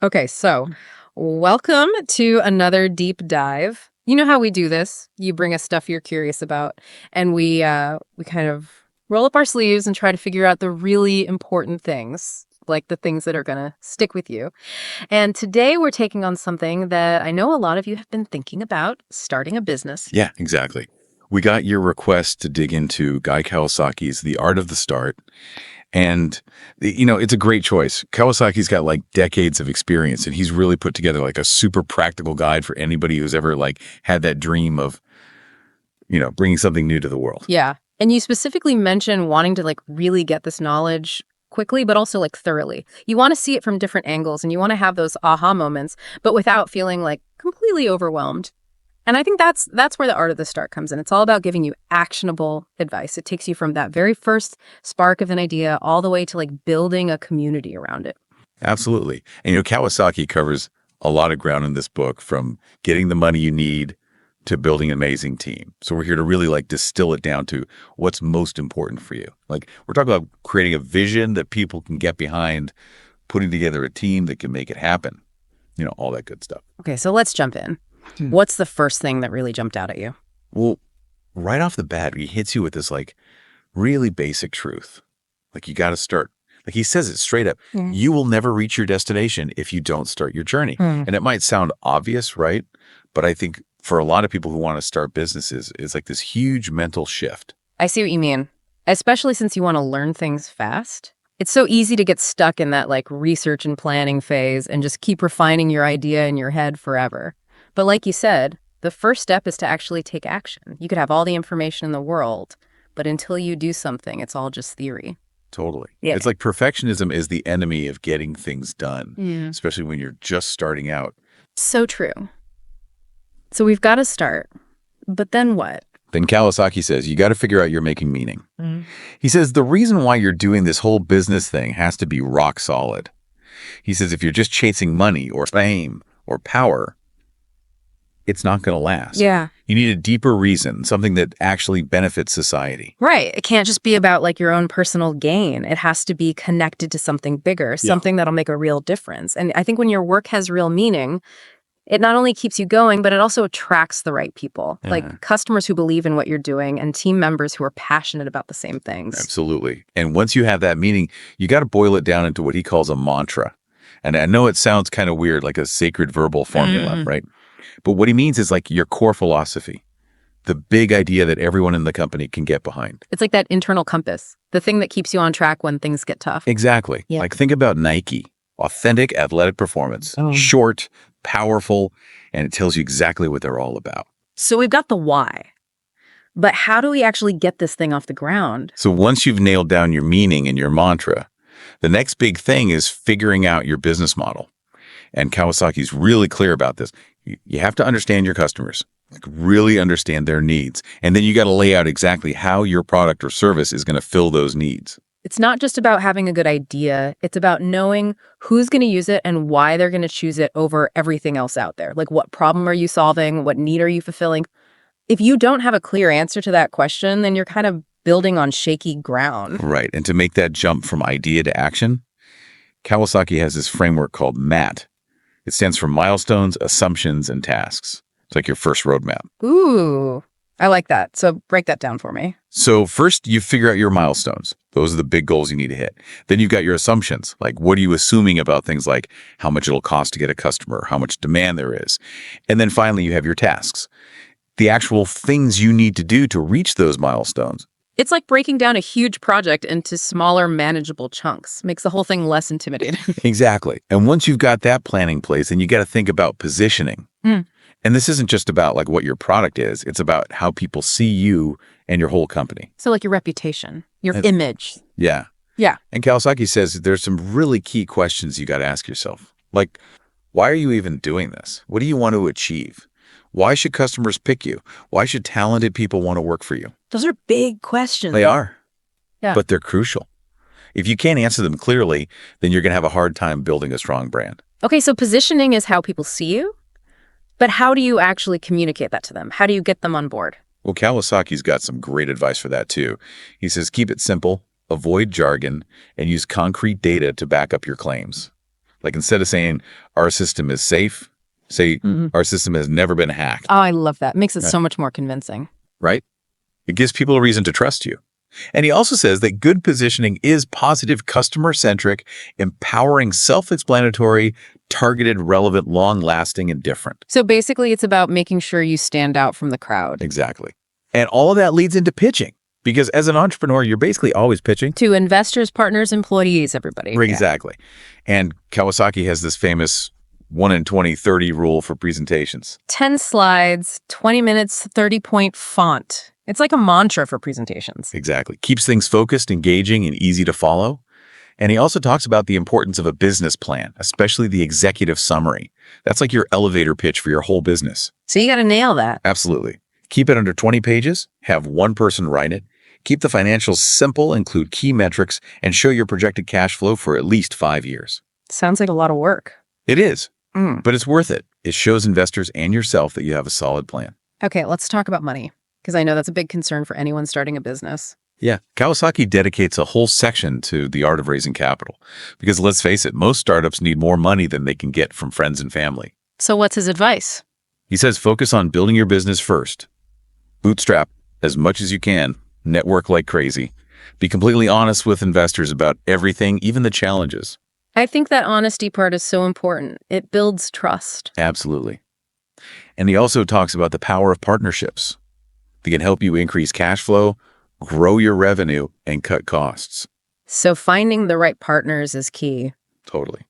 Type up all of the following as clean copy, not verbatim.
Okay, so welcome to another deep dive. You know how we do this. You bring us stuff you're curious about, and we kind of roll up our sleeves and try to figure out the really important things, like the things that are going to stick with you. And today we're taking on something that I know a lot of you have been thinking about, starting a business. Yeah, exactly. We got your request to dig into Guy Kawasaki's The Art of the Start. And, it's a great choice. Kawasaki's got like decades of experience, and he's really put together like a super practical guide for anybody who's ever like had that dream of, bringing something new to the world. Yeah. And you specifically mention wanting to like really get this knowledge quickly, but also like thoroughly. You want to see it from different angles and you want to have those aha moments, but without feeling like completely overwhelmed. And I think that's where the art of the start comes in. It's all about giving you actionable advice. It takes you from that very first spark of an idea all the way to like building a community around it. Absolutely. And, Kawasaki covers a lot of ground in this book, from getting the money you need to building an amazing team. So we're here to really like distill it down to what's most important for you. Like, we're talking about creating a vision that people can get behind, putting together a team that can make it happen, all that good stuff. Okay, so let's jump in. What's the first thing that really jumped out at you? Well, right off the bat, he hits you with this like really basic truth. Like, you got to start. Like, he says it straight up. Yeah. You will never reach your destination if you don't start your journey. And it might sound obvious, right? But I think for a lot of people who want to start businesses, it's like this huge mental shift. I see what you mean, especially since you want to learn things fast. It's so easy to get stuck in that like research and planning phase and just keep refining your idea in your head forever. But like you said, the first step is to actually take action. You could have all the information in the world, but until you do something, it's all just theory. Totally. Yeah. It's like perfectionism is the enemy of getting things done, especially when you're just starting out. So true. So we've got to start, but then what? Then Kawasaki says, you got to figure out you're making meaning. He says, the reason why you're doing this whole business thing has to be rock solid. He says, if you're just chasing money or fame or power, it's not going to last. Yeah. You need a deeper reason, something that actually benefits society. Right. It can't just be about like your own personal gain. It has to be connected to something bigger, something that'll make a real difference. And I think when your work has real meaning, it not only keeps you going, but it also attracts the right people, like customers who believe in what you're doing and team members who are passionate about the same things. Absolutely. And once you have that meaning, you got to boil it down into what he calls a mantra. And I know it sounds kind of weird, like a sacred verbal formula, right? But what he means is like your core philosophy, the big idea that everyone in the company can get behind. It's like that internal compass, the thing that keeps you on track when things get tough. Exactly. Yeah. Like, think about Nike, authentic athletic performance, short, powerful, and it tells you exactly what they're all about. So we've got the why, but how do we actually get this thing off the ground? So once you've nailed down your meaning and your mantra, the next big thing is figuring out your business model. And Kawasaki's really clear about this. You have to understand your customers, like really understand their needs. And then you got to lay out exactly how your product or service is going to fill those needs. It's not just about having a good idea. It's about knowing who's going to use it and why they're going to choose it over everything else out there. Like, what problem are you solving? What need are you fulfilling? If you don't have a clear answer to that question, then you're kind of building on shaky ground. Right. And to make that jump from idea to action, Kawasaki has this framework called MAT. It stands for milestones, assumptions, and tasks. It's like your first roadmap. Ooh, I like that. So break that down for me. So first, you figure out your milestones. Those are the big goals you need to hit. Then you've got your assumptions. Like, what are you assuming about things like how much it'll cost to get a customer, how much demand there is? And then finally, you have your tasks, the actual things you need to do to reach those milestones. It's like breaking down a huge project into smaller, manageable chunks. Makes the whole thing less intimidating. Exactly. And once you've got that plan in place, then you got to think about positioning. And this isn't just about like what your product is. It's about how people see you and your whole company. So like your reputation, your image. Yeah. Yeah. And Kawasaki says there's some really key questions you got to ask yourself. Like, why are you even doing this? What do you want to achieve? Why should customers pick you? Why should talented people want to work for you? Those are big questions. They are. Yeah. But they're crucial. If you can't answer them clearly, then you're going to have a hard time building a strong brand. Okay, so positioning is how people see you. But how do you actually communicate that to them? How do you get them on board? Well, Kawasaki's got some great advice for that too. He says, keep it simple, avoid jargon, and use concrete data to back up your claims. Like instead of saying our system is safe, say our system has never been hacked, Oh, I love that. Makes it so much more convincing. right? It gives people a reason to trust you. And he also says that good positioning is positive, customer-centric, empowering, self-explanatory, targeted, relevant, long-lasting, and different. So basically, it's about making sure you stand out from the crowd. Exactly. And all of that leads into pitching. Because as an entrepreneur, you're basically always pitching. To investors, partners, employees, everybody. Exactly. And Kawasaki has this famous 1 in 20, 30 rule for presentations. 10 slides, 20 minutes, 30-point font. It's like a mantra for presentations. Exactly. Keeps things focused, engaging, and easy to follow. And he also talks about the importance of a business plan, especially the executive summary. That's like your elevator pitch for your whole business. So you got to nail that. Absolutely. Keep it under 20 pages, have one person write it, keep the financials simple, include key metrics, and show your projected cash flow for at least 5 years. Sounds like a lot of work. It is, but it's worth it. It shows investors and yourself that you have a solid plan. Okay, let's talk about money, because I know that's a big concern for anyone starting a business. Yeah, Kawasaki dedicates a whole section to the art of raising capital. Because let's face it, most startups need more money than they can get from friends and family. So what's his advice? He says focus on building your business first. Bootstrap as much as you can. Network like crazy. Be completely honest with investors about everything, even the challenges. I think that honesty part is so important. It builds trust. Absolutely. And he also talks about the power of partnerships. They can help you increase cash flow, grow your revenue, and cut costs. So finding the right partners is key. Totally.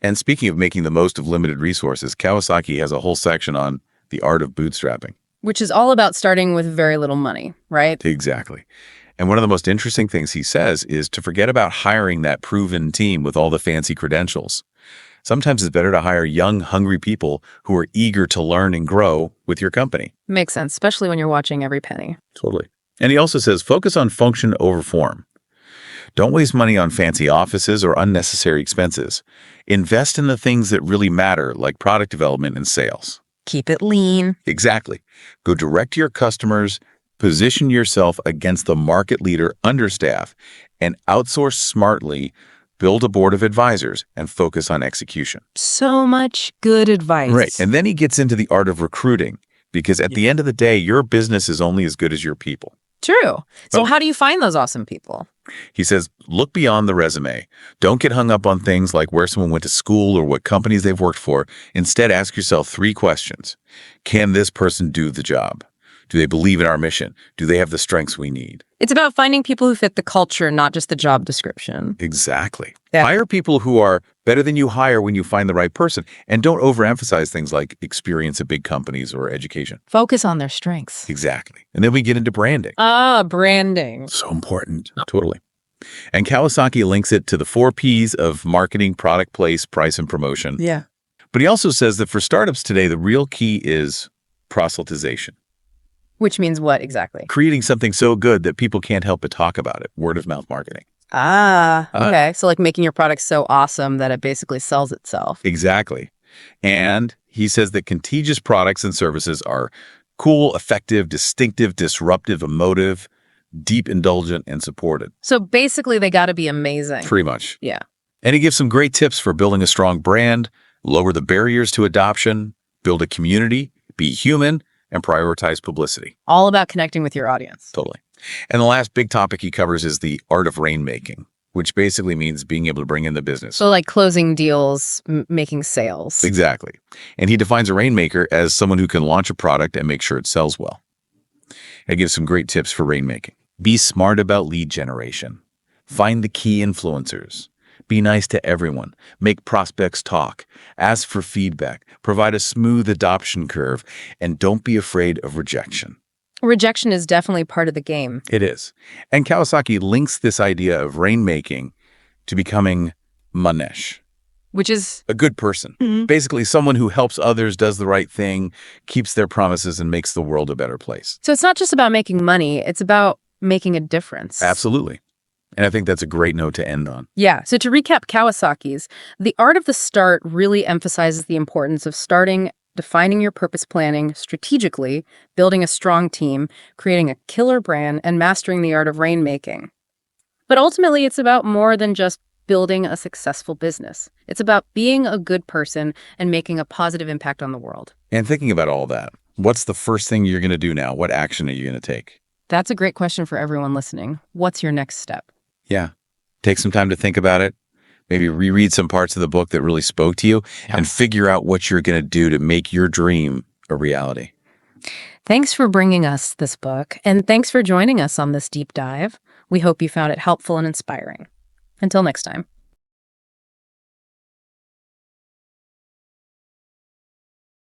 And speaking of making the most of limited resources, Kawasaki has a whole section on the art of bootstrapping. Which is all about starting with very little money, right? Exactly. And one of the most interesting things he says is to forget about hiring that proven team with all the fancy credentials. Sometimes it's better to hire young, hungry people who are eager to learn and grow with your company. Makes sense, especially when you're watching every penny. Totally. And he also says focus on function over form. Don't waste money on fancy offices or unnecessary expenses. Invest in the things that really matter, like product development and sales. Keep it lean. Exactly. Go direct to your customers, position yourself against the market leader understaff, and outsource smartly, build a board of advisors, and focus on execution. So much good advice. Right. And then he gets into the art of recruiting, because at the end of the day, your business is only as good as your people. True. So how do you find those awesome people? He says, look beyond the resume. Don't get hung up on things like where someone went to school or what companies they've worked for. Instead, ask yourself 3 questions. Can this person do the job? Do they believe in our mission? Do they have the strengths we need? It's about finding people who fit the culture, not just the job description. Exactly. Yeah. Hire people who are better than you hire when you find the right person. And don't overemphasize things like experience at big companies or education. Focus on their strengths. Exactly. And then we get into branding. Branding. So important. Totally. And Kawasaki links it to the 4 Ps of marketing, product, place, price, and promotion. Yeah. But he also says that for startups today, the real key is proselytization. Which means what exactly? Creating something so good that people can't help but talk about it. Word of mouth marketing. Okay. So like making your product so awesome that it basically sells itself. Exactly. And he says that contagious products and services are cool, effective, distinctive, disruptive, emotive, deep, indulgent, and supported. So basically they got to be amazing. Pretty much. Yeah. And he gives some great tips for building a strong brand, lower the barriers to adoption, build a community, be human, and prioritize publicity. All about connecting with your audience. Totally. And the last big topic he covers is the art of rainmaking, which basically means being able to bring in the business. So like closing deals, making sales. Exactly. And he defines a rainmaker as someone who can launch a product and make sure it sells well. He gives some great tips for rainmaking. Be smart about lead generation. Find the key influencers. Be nice to everyone. Make prospects talk. Ask for feedback. Provide a smooth adoption curve. And don't be afraid of rejection. Rejection is definitely part of the game. It is. And Kawasaki links this idea of rainmaking to becoming manesh, Which is a good person. Basically, someone who helps others, does the right thing, keeps their promises, and makes the world a better place. so it's not just about making money, it's about making a difference. Absolutely. And I think that's a great note to end on. Yeah. So to recap Kawasaki's, the art of the start really emphasizes the importance of starting, defining your purpose planning strategically, building a strong team, creating a killer brand, and mastering the art of rainmaking. But ultimately, it's about more than just building a successful business. It's about being a good person and making a positive impact on the world. And thinking about all that, what's the first thing you're going to do now? What action are you going to take? That's a great question for everyone listening. What's your next step? Yeah. Take some time to think about it. Maybe reread some parts of the book that really spoke to you and figure out what you're going to do to make your dream a reality. Thanks for bringing us this book, and thanks for joining us on this deep dive. We hope you found it helpful and inspiring. Until next time.